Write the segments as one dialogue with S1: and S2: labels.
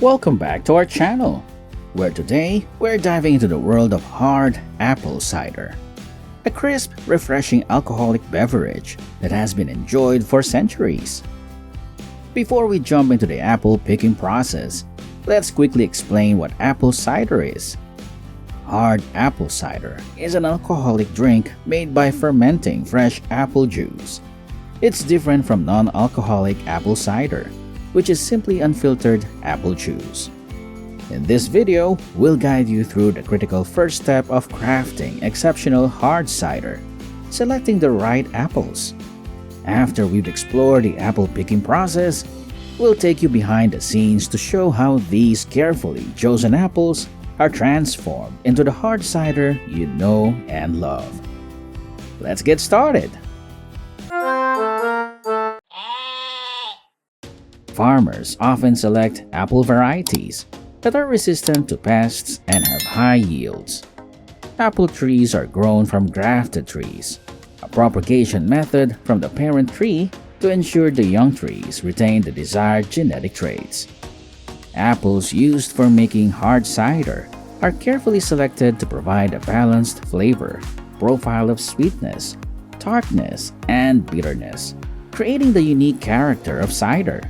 S1: Welcome back to our channel, where today we're diving into the world of hard apple cider, a crisp, refreshing alcoholic beverage that has been enjoyed for centuries. Before we jump into the apple picking process, let's quickly explain what apple cider is. Hard apple cider is an alcoholic drink made by fermenting fresh apple juice. It's different from non-alcoholic apple cider, which is simply unfiltered apple juice. In this video, we'll guide you through the critical first step of crafting exceptional hard cider, selecting the right apples. After we've explored the apple picking process, we'll take you behind the scenes to show how these carefully chosen apples are transformed into the hard cider you know and love. Let's get started! Farmers often select apple varieties that are resistant to pests and have high yields. Apple trees are grown from grafted trees, a propagation method from the parent tree to ensure the young trees retain the desired genetic traits. Apples used for making hard cider are carefully selected to provide a balanced flavor profile of sweetness, tartness, and bitterness, creating the unique character of cider.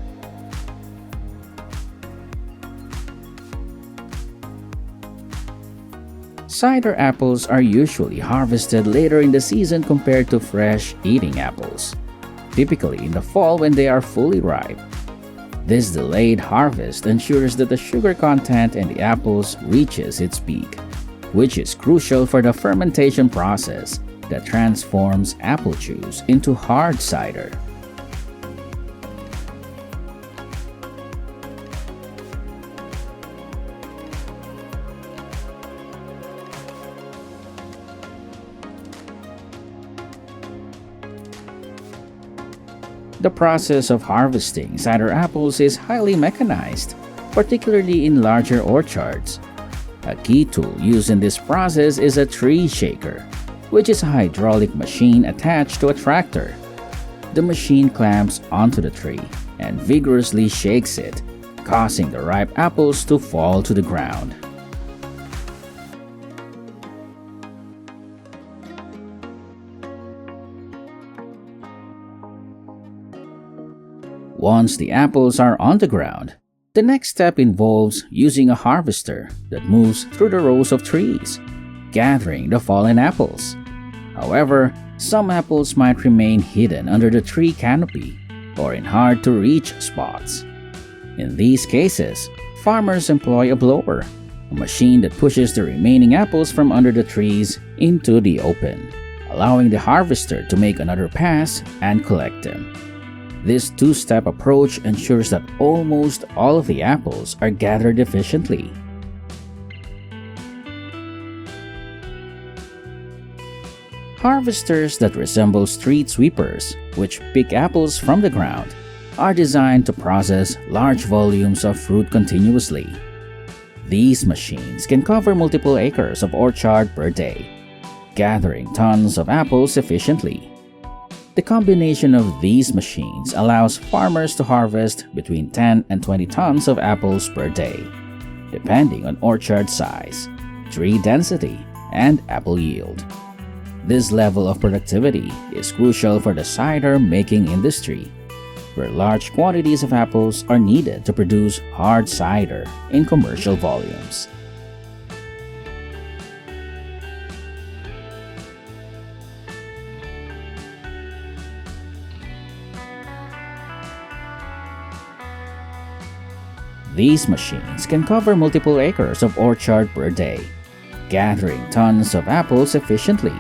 S1: Cider apples are usually harvested later in the season compared to fresh eating apples, typically in the fall when they are fully ripe. This delayed harvest ensures that the sugar content in the apples reaches its peak, which is crucial for the fermentation process that transforms apple juice into hard cider. The process of harvesting cider apples is highly mechanized, particularly in larger orchards. A key tool used in this process is a tree shaker, which is a hydraulic machine attached to a tractor. The machine clamps onto the tree and vigorously shakes it, causing the ripe apples to fall to the ground. Once the apples are on the ground, the next step involves using a harvester that moves through the rows of trees, gathering the fallen apples. However, some apples might remain hidden under the tree canopy or in hard-to-reach spots. In these cases, farmers employ a blower, a machine that pushes the remaining apples from under the trees into the open, allowing the harvester to make another pass and collect them. This two-step approach ensures that almost all of the apples are gathered efficiently. Harvesters that resemble street sweepers, which pick apples from the ground, are designed to process large volumes of fruit continuously. These machines can cover multiple acres of orchard per day, gathering tons of apples efficiently. The combination of these machines allows farmers to harvest between 10 and 20 tons of apples per day, depending on orchard size, tree density, and apple yield. This level of productivity is crucial for the cider-making industry, where large quantities of apples are needed to produce hard cider in commercial volumes. These machines can cover multiple acres of orchard per day, gathering tons of apples efficiently.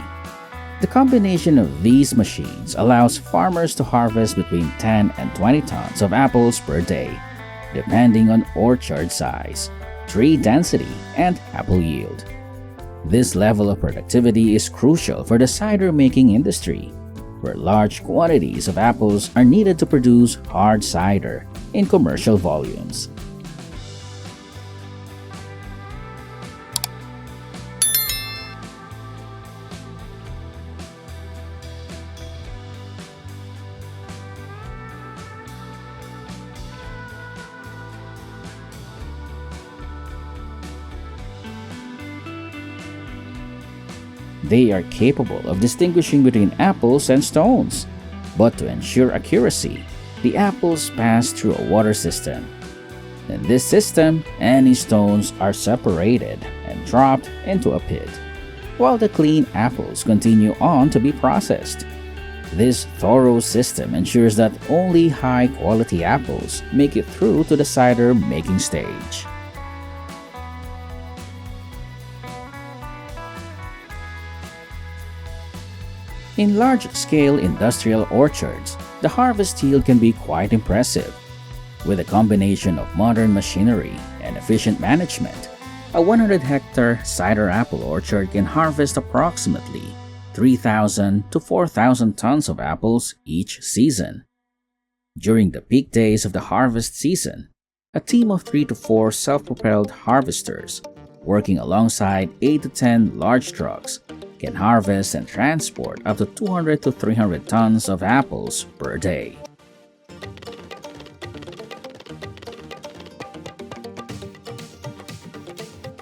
S1: The combination of these machines allows farmers to harvest between 10 and 20 tons of apples per day, depending on orchard size, tree density, and apple yield. This level of productivity is crucial for the cider-making industry, where large quantities of apples are needed to produce hard cider in commercial volumes. They are capable of distinguishing between apples and stones. But to ensure accuracy, the apples pass through a water system. In this system, any stones are separated and dropped into a pit, while the clean apples continue on to be processed. This thorough system ensures that only high-quality apples make it through to the cider making stage. In large-scale industrial orchards, the harvest yield can be quite impressive. With a combination of modern machinery and efficient management, a 100-hectare cider apple orchard can harvest approximately 3,000 to 4,000 tons of apples each season. During the peak days of the harvest season, a team of 3 to 4 self-propelled harvesters, working alongside 8 to 10 large trucks, can harvest and transport up to 200 to 300 tons of apples per day.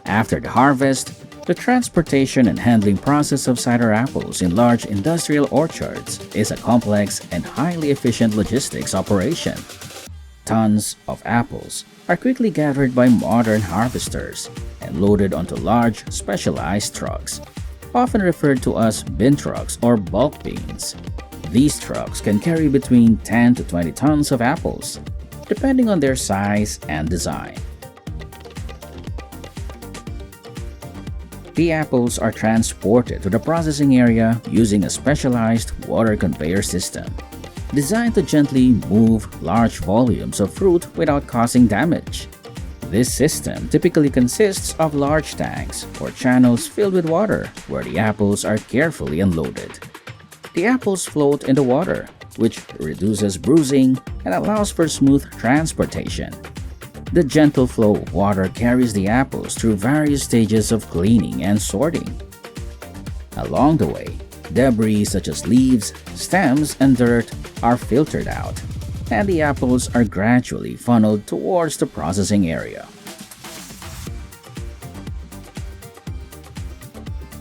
S1: After the harvest, the transportation and handling process of cider apples in large industrial orchards is a complex and highly efficient logistics operation. Tons of apples are quickly gathered by modern harvesters and loaded onto large, specialized trucks, often referred to as bin trucks or bulk bins. These trucks can carry between 10 to 20 tons of apples, depending on their size and design. The apples are transported to the processing area using a specialized water conveyor system, designed to gently move large volumes of fruit without causing damage. This system typically consists of large tanks or channels filled with water where the apples are carefully unloaded. The apples float in the water, which reduces bruising and allows for smooth transportation. The gentle flow of water carries the apples through various stages of cleaning and sorting. Along the way, debris such as leaves, stems, and dirt are filtered out, and the apples are gradually funneled towards the processing area.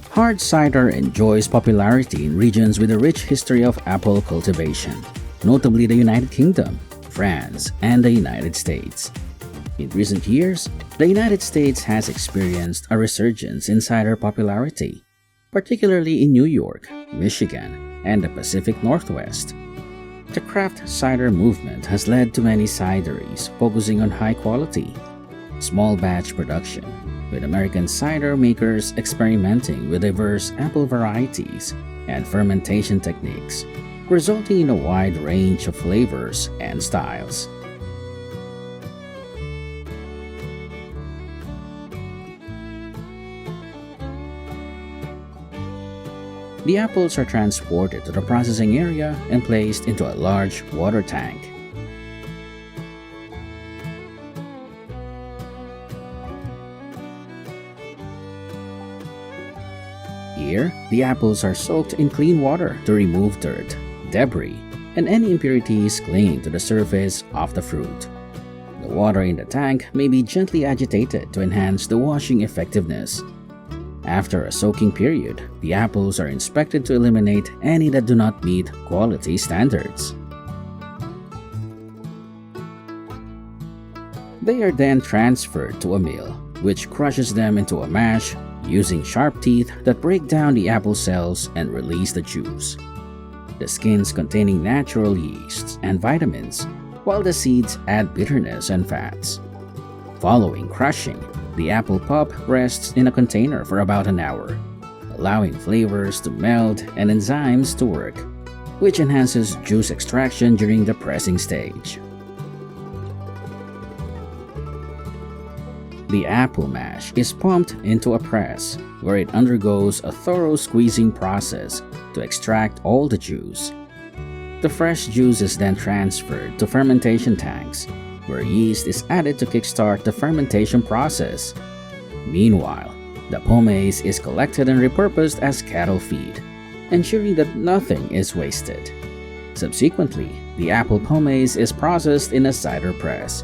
S1: Hard cider enjoys popularity in regions with a rich history of apple cultivation, notably the United Kingdom, France, and the United States. In recent years, the United States has experienced a resurgence in cider popularity, particularly in New York, Michigan, and the Pacific Northwest. The craft cider movement has led to many cideries focusing on high quality, small batch production, with American cider makers experimenting with diverse apple varieties and fermentation techniques, resulting in a wide range of flavors and styles. The apples are transported to the processing area and placed into a large water tank. Here, the apples are soaked in clean water to remove dirt, debris, and any impurities clinging to the surface of the fruit. The water in the tank may be gently agitated to enhance the washing effectiveness. After a soaking period, the apples are inspected to eliminate any that do not meet quality standards. They are then transferred to a mill, which crushes them into a mash using sharp teeth that break down the apple cells and release the juice. The skins containing natural yeasts and vitamins, while the seeds add bitterness and fats. Following crushing, the apple pulp rests in a container for about an hour, allowing flavors to meld and enzymes to work, which enhances juice extraction during the pressing stage. The apple mash is pumped into a press, where it undergoes a thorough squeezing process to extract all the juice. The fresh juice is then transferred to fermentation tanks, where yeast is added to kickstart the fermentation process. Meanwhile, the pomace is collected and repurposed as cattle feed, ensuring that nothing is wasted. Subsequently, the apple pomace is processed in a cider press,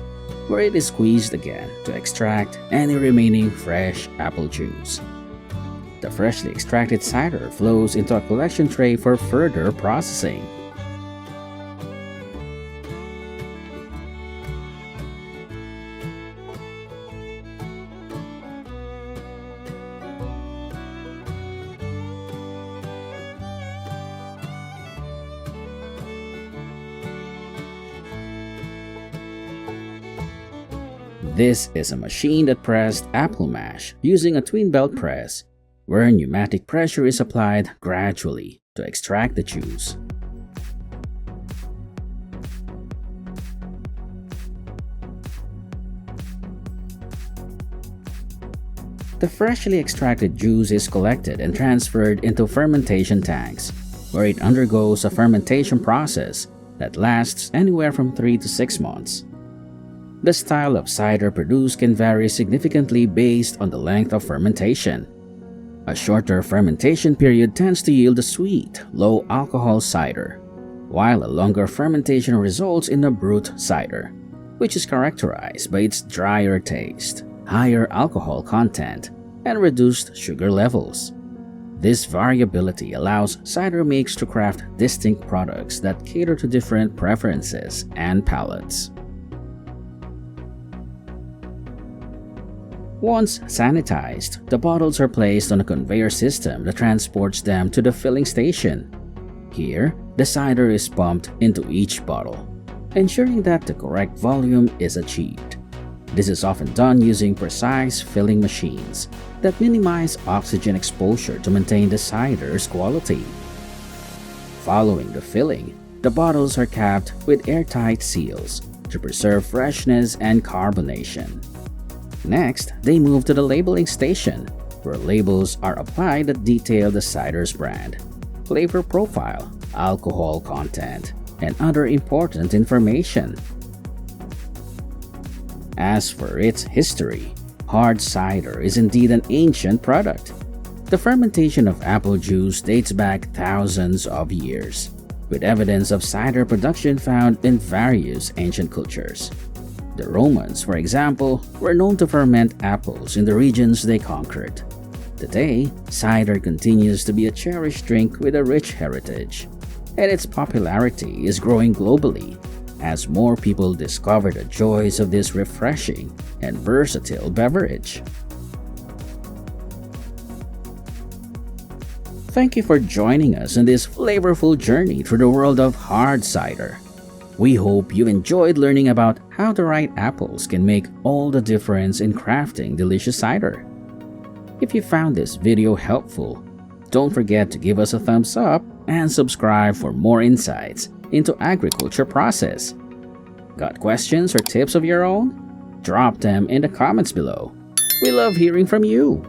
S1: where it is squeezed again to extract any remaining fresh apple juice. The freshly extracted cider flows into a collection tray for further processing. This is a machine that pressed apple mash using a twin belt press, where pneumatic pressure is applied gradually to extract the juice. The freshly extracted juice is collected and transferred into fermentation tanks, where it undergoes a fermentation process that lasts anywhere from 3 to 6 months. The style of cider produced can vary significantly based on the length of fermentation. A shorter fermentation period tends to yield a sweet, low-alcohol cider, while a longer fermentation results in a brut cider, which is characterized by its drier taste, higher alcohol content, and reduced sugar levels. This variability allows cider makers to craft distinct products that cater to different preferences and palates. Once sanitized, the bottles are placed on a conveyor system that transports them to the filling station. Here, the cider is pumped into each bottle, ensuring that the correct volume is achieved. This is often done using precise filling machines that minimize oxygen exposure to maintain the cider's quality. Following the filling, the bottles are capped with airtight seals to preserve freshness and carbonation. Next, they move to the labeling station, where labels are applied that detail the cider's brand, flavor profile, alcohol content, and other important information. As for its history, hard cider is indeed an ancient product. The fermentation of apple juice dates back thousands of years, with evidence of cider production found in various ancient cultures. The Romans, for example, were known to ferment apples in the regions they conquered. Today, cider continues to be a cherished drink with a rich heritage, and its popularity is growing globally as more people discover the joys of this refreshing and versatile beverage. Thank you for joining us on this flavorful journey through the world of hard cider. We hope you enjoyed learning about how the right apples can make all the difference in crafting delicious cider. If you found this video helpful, don't forget to give us a thumbs up and subscribe for more insights into agriculture process. Got questions or tips of your own? Drop them in the comments below. We love hearing from you.